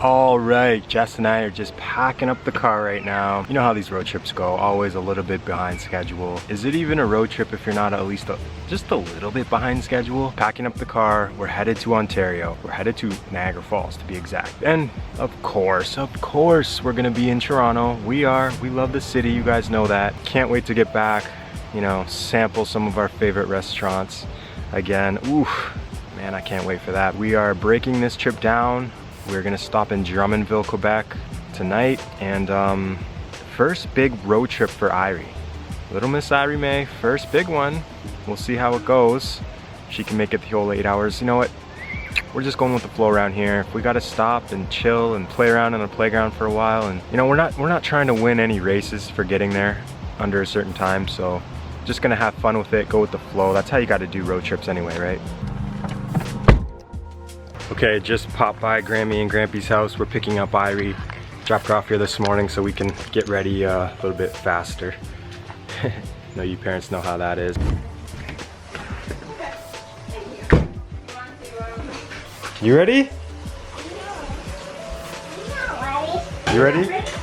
All right, Jess and I are just packing up the car right now. You know how these road trips go, always a little bit behind schedule. Is it even a road trip if you're not at least just a little bit behind schedule? Packing up the car, we're headed to Ontario. We're headed to Niagara Falls to be exact. And of course, we're gonna be in Toronto. We love the city, you guys know that. Can't wait to get back, you know, sample some of our favorite restaurants again. Oof, man, I can't wait for that. We are breaking this trip down. We're gonna stop in Drummondville, Quebec tonight, and first big road trip for Irie. Little Miss Irie May, first big one. We'll see how it goes. She can make it the whole 8 hours. You know what? We're just going with the flow around here. If we gotta stop and chill and play around on the playground for a while, and you know, we're not trying to win any races for getting there under a certain time, so just gonna have fun with it, go with the flow. That's how you gotta do road trips anyway, right? Okay, just popped by Grammy and Grampy's house. We're picking up Irie. Dropped her off here this morning so we can get ready a little bit faster. No, you parents know how that is. You ready? You ready?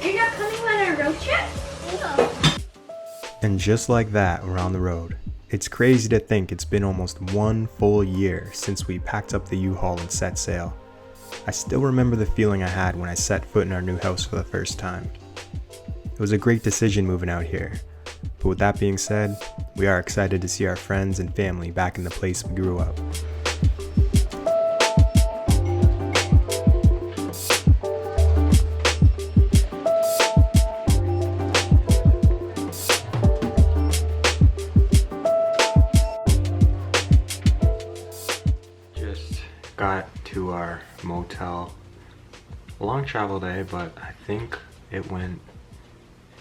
You're not coming on a road trip? No. And just like that, we're on the road. It's crazy to think it's been almost 1 full year since we packed up the U-Haul and set sail. I still remember the feeling I had when I set foot in our new house for the first time. It was a great decision moving out here. But with that being said, we are excited to see our friends and family back in the place we grew up. Got to our motel. A long travel day, but I think it went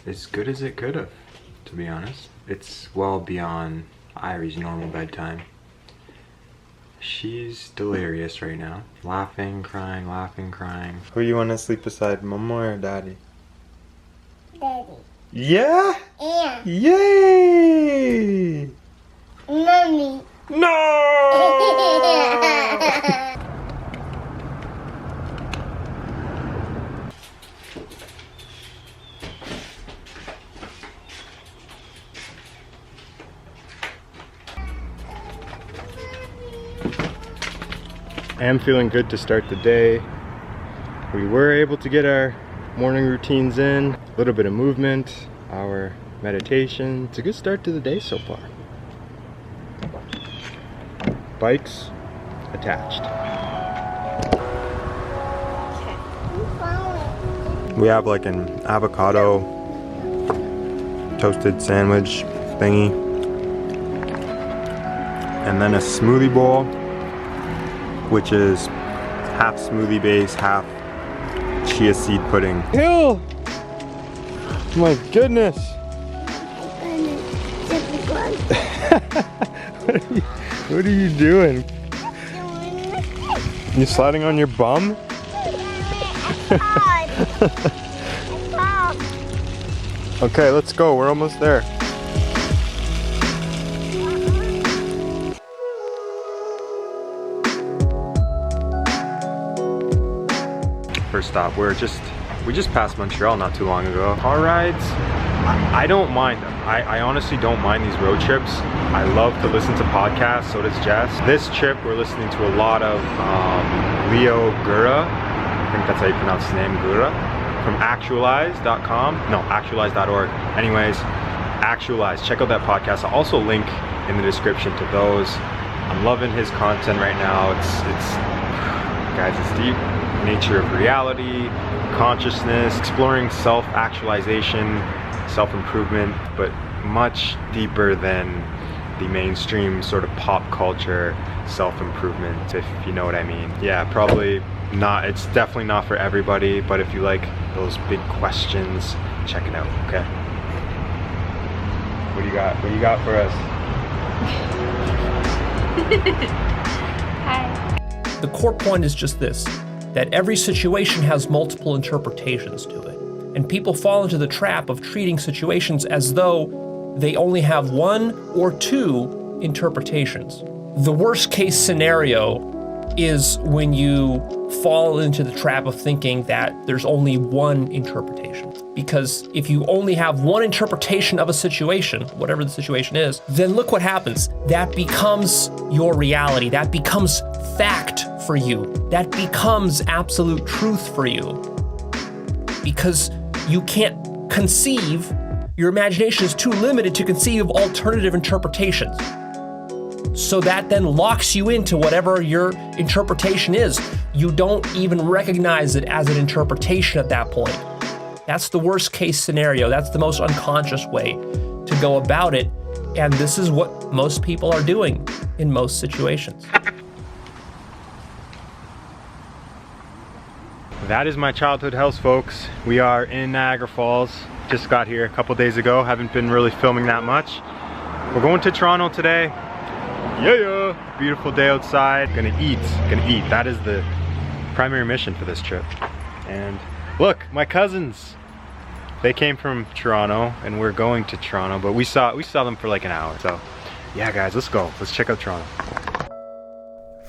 as good as it could have, to be honest. It's well beyond Irie's normal bedtime. She's delirious right now. Laughing, crying, laughing, crying. Who you want to sleep beside, Mama or Daddy? Daddy. Yeah? Yeah. Yay! Mommy. No! I am feeling good to start the day. We were able to get our morning routines in, a little bit of movement, our meditation. It's a good start to the day so far. Bikes attached. We have like an avocado toasted sandwich thingy, and then a smoothie bowl, which is half smoothie base, half chia seed pudding. Hill! My goodness! What are you doing? You sliding on your bum? Okay, let's go. We're almost there. First stop, we just passed Montreal not too long ago. Car rides, I don't mind them. I honestly don't mind these road trips. I love to listen to podcasts, so does Jess. This trip, we're listening to a lot of Leo Gura. I think that's how you pronounce his name, Gura. From actualize.com, no, actualize.org. Anyways, Actualize, check out that podcast. I'll also link in the description to those. I'm loving his content right now. It's guys, it's deep. Nature of reality, consciousness, exploring self-actualization, self-improvement, but much deeper than the mainstream sort of pop culture self-improvement, if you know what I mean. Yeah, probably not, it's definitely not for everybody, but if you like those big questions, check it out, okay? What do you got? What do you got for us? Hi. The core point is just this, that every situation has multiple interpretations to it. And people fall into the trap of treating situations as though they only have one or two interpretations. The worst case scenario is when you fall into the trap of thinking that there's only one interpretation. Because if you only have one interpretation of a situation, whatever the situation is, then look what happens. That becomes your reality. That becomes fact for you. That becomes absolute truth for you. Because you can't conceive, your imagination is too limited to conceive of alternative interpretations. So that then locks you into whatever your interpretation is. You don't even recognize it as an interpretation at that point. That's the worst case scenario. That's the most unconscious way to go about it. And this is what most people are doing in most situations. That is my childhood house, folks. We are in Niagara Falls. Just got here a couple days ago. Haven't been really filming that much. We're going to Toronto today. Yeah, beautiful day outside. Gonna eat. That is the primary mission for this trip. And look, my cousins. They came from Toronto and we're going to Toronto, but we saw them for like an hour. So yeah, guys, let's go. Let's check out Toronto.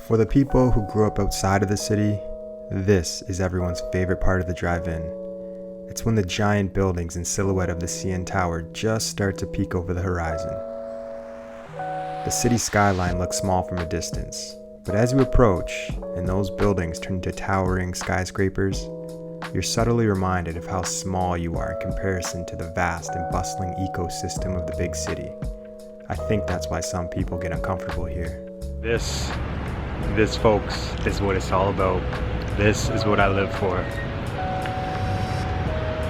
For the people who grew up outside of the city, this is everyone's favorite part of the drive-in. It's when the giant buildings and silhouette of the CN Tower just start to peek over the horizon. The city skyline looks small from a distance, but as you approach and those buildings turn into towering skyscrapers, you're subtly reminded of how small you are in comparison to the vast and bustling ecosystem of the big city. I think that's why some people get uncomfortable here. This folks, is what it's all about. This is what I live for.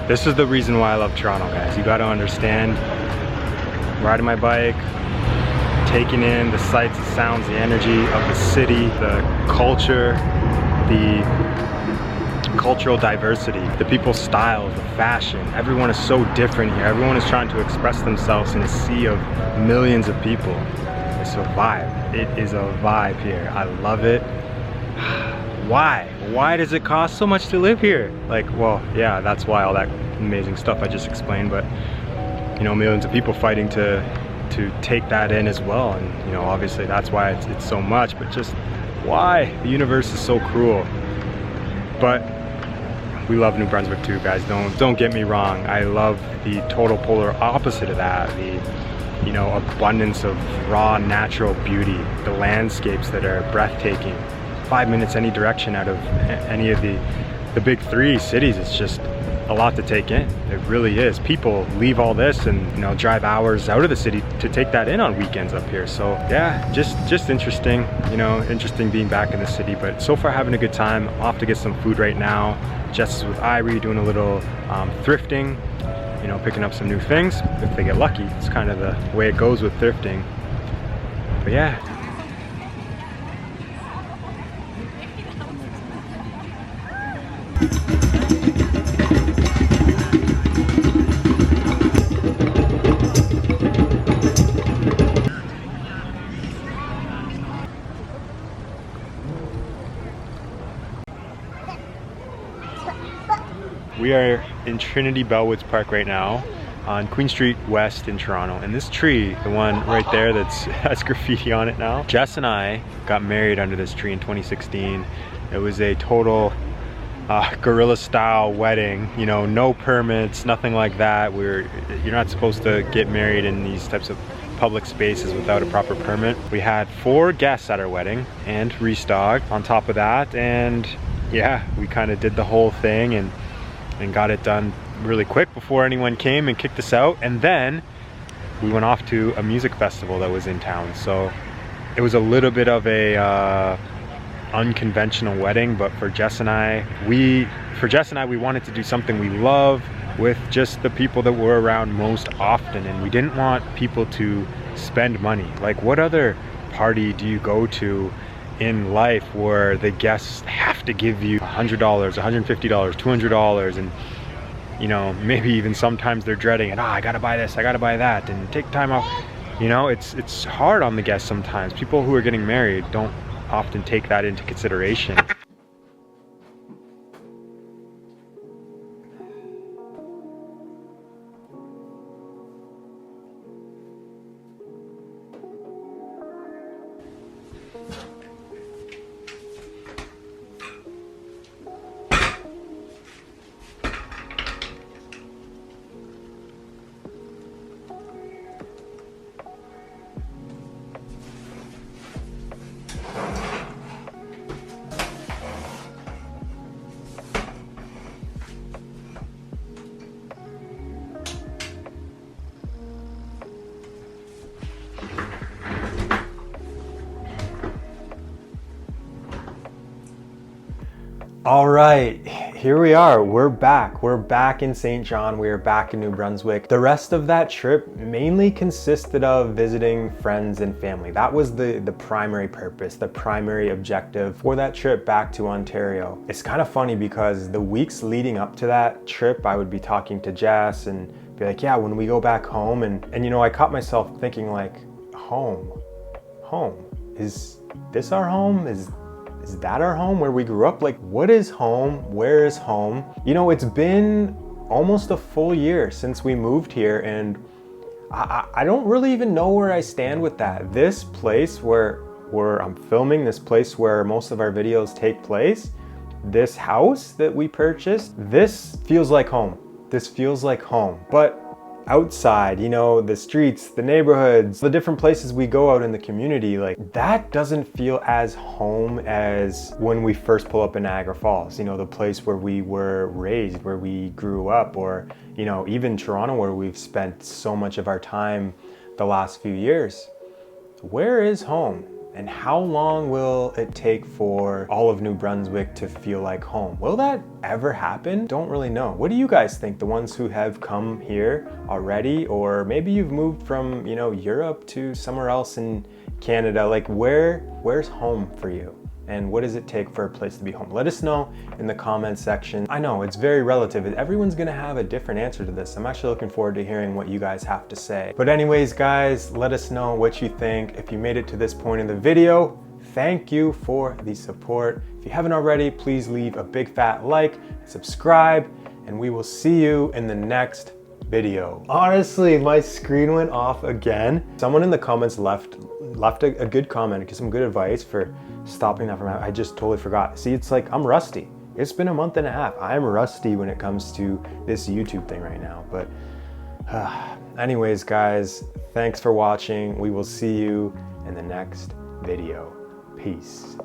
This is the reason why I love Toronto, guys. You gotta understand, riding my bike, taking in the sights, the sounds, the energy of the city, the culture, the cultural diversity, the people's styles, the fashion. Everyone is so different here. Everyone is trying to express themselves in a sea of millions of people. It's a vibe. It is a vibe here. I love it. Why? Why does it cost so much to live here? Like, well, yeah, that's why, all that amazing stuff I just explained, but you know, millions of people fighting to take that in as well. And you know, obviously that's why it's so much, but just why? The universe is so cruel. But we love New Brunswick too, guys. Don't get me wrong. I love the total polar opposite of that. The, you know, abundance of raw natural beauty, the landscapes that are breathtaking. 5 minutes any direction out of any of the big three cities. It's just a lot to take in. It really is. People leave all this and, you know, drive hours out of the city to take that in on weekends up here. So yeah, just interesting, you know, interesting being back in the city, but so far having a good time. Off to get some food right now. Jess is with Irie doing a little thrifting, you know, picking up some new things if they get lucky. It's kind of the way it goes with thrifting. But yeah. We are in Trinity Bellwoods Park right now on Queen Street West in Toronto. And this tree, the one right there that's has graffiti on it now, Jess and I got married under this tree in 2016. It was a total guerrilla style wedding, you know, no permits, nothing like that. You're not supposed to get married in these types of public spaces without a proper permit. We had 4 guests at our wedding and restocked on top of that, and yeah, we kind of did the whole thing and got it done really quick before anyone came and kicked us out. And then we went off to a music festival that was in town. So it was a little bit of a unconventional wedding, but for Jess and I, we wanted to do something we love with just the people that we're around most often, and we didn't want people to spend money. Like, what other party do you go to in life where the guests have to give you $100, $150, $200, and you know, maybe even sometimes they're dreading it. I gotta buy this, I gotta buy that, and take time off. You know, it's hard on the guests sometimes. People who are getting married don't often take that into consideration. All right, here we are. We're back. We're back in St. John. We are back in New Brunswick. The rest of that trip mainly consisted of visiting friends and family. That was the primary purpose, the primary objective for that trip back to Ontario. It's kind of funny because the weeks leading up to that trip, I would be talking to Jess and be like, yeah, when we go back home, and you know, I caught myself thinking like, home, is this our home? Is that our home where we grew up? Like, what is home? Where is home? You know, it's been almost a full year since we moved here, and I don't really even know where I stand with that. This place where I'm filming, this place where most of our videos take place, this house that we purchased, this feels like home. This feels like home. But outside, you know, the streets, the neighborhoods, the different places we go out in the community, like that doesn't feel as home as when we first pull up in Niagara Falls, you know, the place where we were raised, where we grew up, or, you know, even Toronto, where we've spent so much of our time the last few years. Where is home? And how long will it take for all of New Brunswick to feel like home? Will that ever happen? Don't really know. What do you guys think? The ones who have come here already, or maybe you've moved from, you know, Europe to somewhere else in Canada. Like where's home for you? And what does it take for a place to be home? Let us know in the comment section. I know it's very relative. Everyone's gonna have a different answer to this. I'm actually looking forward to hearing what you guys have to say. But anyways, guys, let us know what you think. If you made it to this point in the video, thank you for the support. If you haven't already, please leave a big fat like, subscribe, and we will see you in the next video. Honestly, my screen went off again. Someone in the comments left a good comment, some good advice for stopping that from happening. I just totally forgot. See, it's like I'm rusty. It's been a month and a half. I'm rusty when it comes to this YouTube thing right now. But anyways, guys, thanks for watching. We will see you in the next video. Peace.